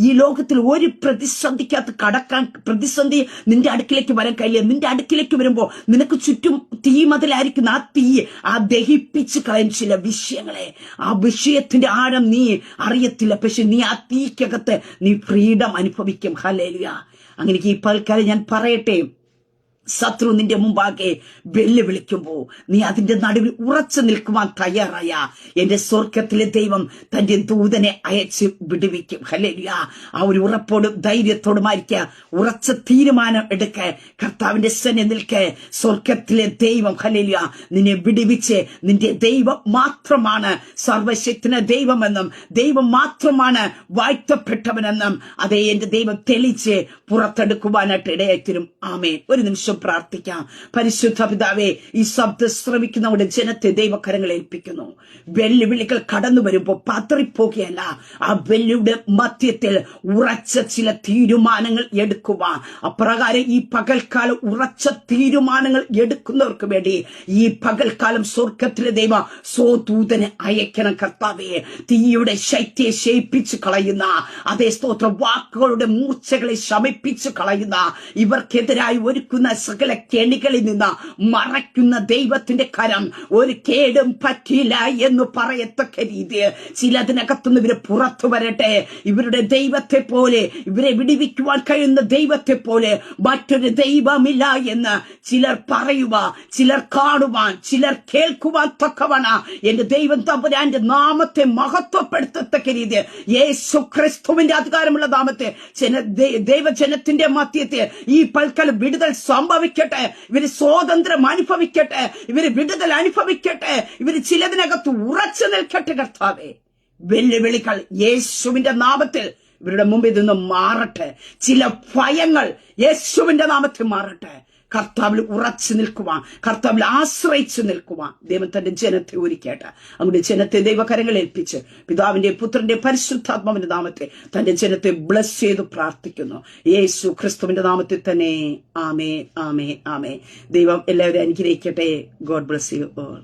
ഈ ലോകത്തിൽ ഒരു പ്രതിസന്ധിക്കകത്ത് കടക്കാൻ, പ്രതിസന്ധി നിന്റെ അടുക്കിലേക്ക് വരാൻ കഴിയില്ല. നിന്റെ അടുക്കിലേക്ക് വരുമ്പോ നിനക്ക് ചുറ്റും തീ മതിലായിരിക്കുന്ന ആ തീ ദഹിപ്പിച്ച് കളയും ചില വിഷയങ്ങളെ. ആ വിഷയത്തിന്റെ ആഴം നീ അറിയത്തില്ല, പക്ഷെ നീ ആ തീക്കകത്ത് നീ ഫ്രീഡം അനുഭവിക്കും. ഹല്ലേലൂയ. അങ്ങനെ ഈ പൽക്കാലം ഞാൻ പറയട്ടെ, ശത്രു നിന്റെ മുമ്പാകെ വെല്ലുവിളിക്കുമ്പോ നീ അതിന്റെ നടുവിൽ ഉറച്ചു നിൽക്കുവാൻ തയ്യാറായ എന്റെ സ്വർഗത്തിലെ ദൈവം തന്റെ ദൂതനെ അയച്ച് വിടുവിക്കും. ഹല്ലേലൂയ. ആ ഒരു ഉറപ്പോടും ധൈര്യത്തോടുമായിരിക്കുക. ഉറച്ച തീരുമാനം എടുക്ക. കർത്താവിന്റെ സന്നിധിയിൽ നിൽക്ക. സ്വർഗത്തിലെ ദൈവം ഹല്ലേലൂയ നിന്നെ വിടുവിച്ച്, നിന്റെ ദൈവം മാത്രമാണ് സർവശക്തന ദൈവമെന്നും ദൈവം മാത്രമാണ് വാഴ്ത്തപ്പെട്ടവനെന്നും അതേ എന്റെ ദൈവം തെളിച്ച് പുറത്തെടുക്കുവാനായിട്ട് ഇടയായിത്തരും. ആമേൻ. ഒരു നിമിഷം പ്രാർത്ഥിക്കാം. പരിശുദ്ധ പിതാവേ, ഈ ശബ്ദം ശ്രവിക്കുന്നവരുടെ ജനത്തെ ദൈവകരങ്ങളെ ഏൽപ്പിക്കുന്നു. വെല്ലുവിളികൾ കടന്നു വരുമ്പോൾ പതറിപ്പോകുകയല്ല, ആ വെല്ലുവിളിയുടെ മധ്യത്തിൽ ഉറച്ച ചില തീരുമാനങ്ങൾ എടുക്കുവാൻ, അപ്രകാരം ഈ പകൽക്കാലം ഉറച്ച തീരുമാനങ്ങൾ എടുക്കുന്നവർക്ക് വേണ്ടി ഈ പകൽക്കാലം സ്വർഗത്തിലെ ദൈവം സ്വദൂതനെ അയക്കണം. കർത്താവേ, തീയുടെ ശക്തിയെ ശയിപ്പിച്ചു കളയുന്ന അതേ സ്തോത്ര വാക്കുകളുടെ മൂർച്ചകളെ ശമിപ്പിച്ചു കളയുന്ന, ഇവർക്കെതിരായി ഒരുക്കുന്ന സകല കെണികളിൽ നിന്ന് മറയ്ക്കുന്ന ദൈവത്തിന്റെ കരം ഒരു കേടും പറ്റിയില്ല എന്ന് പറയത്തക്ക രീതിയിൽ ചിലതിനകത്തുനിന്ന് ഇവര് പുറത്തു വരട്ടെ. ഇവരുടെ ദൈവത്തെ പോലെ, ഇവരെ വിടുവിക്കുവാൻ കഴിയുന്ന ദൈവത്തെ പോലെ മറ്റൊരു ദൈവമില്ല എന്ന് ചിലർ പറയുക, ചിലർ കാണുവാൻ, ചിലർ കേൾക്കുവാൻ തക്കവണ എന്റെ ദൈവം തമ്പുരാന്റെ നാമത്തെ മഹത്വപ്പെടുത്തത്തക്ക രീതിയിൽ യേശു ക്രിസ്തുവിന്റെ അധികാരമുള്ള നാമത്തെ ദൈവജനത്തിന്റെ മധ്യത്തിൽ ഈ പൽക്കാലം വിടുതൽ സംഭവിക്കും. സംഭവിക്കട്ടെ, ഇവര് സ്വാതന്ത്ര്യം അനുഭവിക്കട്ടെ, ഇവര് വിടുതൽ അനുഭവിക്കട്ടെ, ഇവര് ചിലതിനകത്ത് ഉറച്ചു നിൽക്കട്ടെ. കർത്താവേ, വെല്ലുവിളികൾ യേശുവിന്റെ നാമത്തിൽ ഇവരുടെ മുമ്പിൽ നിന്ന് മാറട്ടെ. ചില ഭയങ്ങൾ യേശുവിന്റെ നാമത്തിൽ മാറട്ടെ. കർത്താവിൽ ഉറച്ചു നിൽക്കുവാൻ, കർത്താവിൽ ആശ്രയിച്ചു നിൽക്കുവാൻ ദൈവം തന്റെ ജനത്തെ ഒരുക്കട്ടെ. അങ്ങോട്ട് ജനത്തെ ദൈവകരങ്ങൾ ഏൽപ്പിച്ച് പിതാവിന്റെ പുത്രന്റെ പരിശുദ്ധാത്മാവിന്റെ നാമത്തെ തന്റെ ജനത്തെ ബ്ലസ് ചെയ്ത് പ്രാർത്ഥിക്കുന്നു. യേശു ക്രിസ്തുവിന്റെ നാമത്തിൽ തന്നെ. ആമേ, ആമേ, ആമേ. ദൈവം എല്ലാവരും അനുഗ്രഹിക്കട്ടെ. God bless you all.